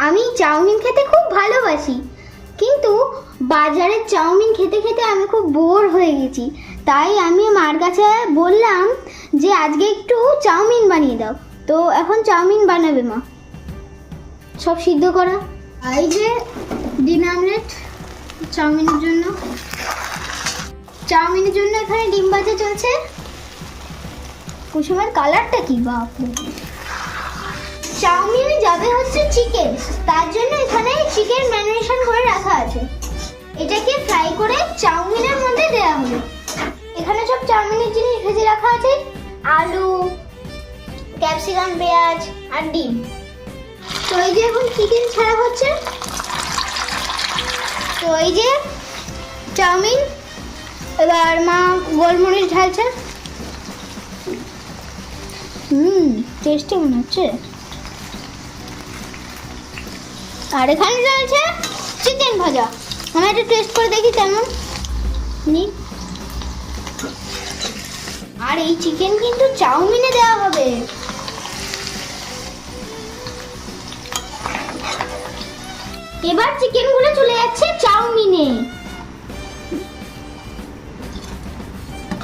আমি চাউমিন খেতে খুব ভালোবাসি, কিন্তু বাজারের চাউমিন খেতে খেতে আমি খুব বোর হয়ে গেছি। তাই আমি মার কাছে বললাম যে আজকে একটু চাউমিন বানিয়ে দাও। তো এখন চাউমিন বানাবে মা, সব সিদ্ধ করা। এই যে ডিম আমলেট চাউমিনের জন্য, এখানে ডিম ভাজা চলছে। কুসুমের কালারটা কি বাপরে! চাউমিনে যাবে হচ্ছে চিকেন, তার জন্য এখানে চিকেন ম্যারিনেশন করে রাখা আছে। এটাকে ফ্রাই করে চাউমিনের মধ্যে দেওয়া হবে। এখানে সব চাউমিনের জিনিস ভেজে রাখা আছে, আলু, ক্যাপসিকাম, পেঁয়াজ আর ডিম। তো এই যে এখন চিকেন ছাড়া হচ্ছে। তো এই যে চাউমিন, এবার মা গোলমরিচ ঢালছে। টেস্টি মনে হচ্ছে। আর এখানে চলছে চিকেন ভাজা। আমি একটু টেস্ট করে দেখি কেমন। আর এই চিকেন কিন্তু চাউমিনে দেওয়া হবে। এবার চিকেনগুলো চলে যাচ্ছে চাউমিনে।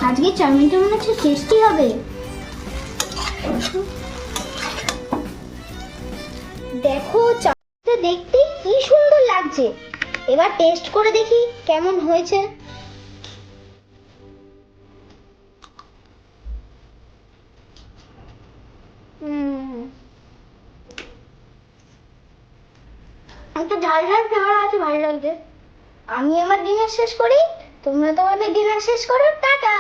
আজকে চাউমিনটা মনে হচ্ছে টেস্টি হবে। দেখো চাউমিনটা দেখতে কি সুন্দর লাগছে। এবার টেস্ট করে দেখি কেমন হয়েছে। একটু ঝাল ঝাল ফ্লেভার আছে, ভালো লাগছে। আমি আমার ডিনার শেষ করি, তোমরা তোমাদের ডিনার শেষ করো। টাটা।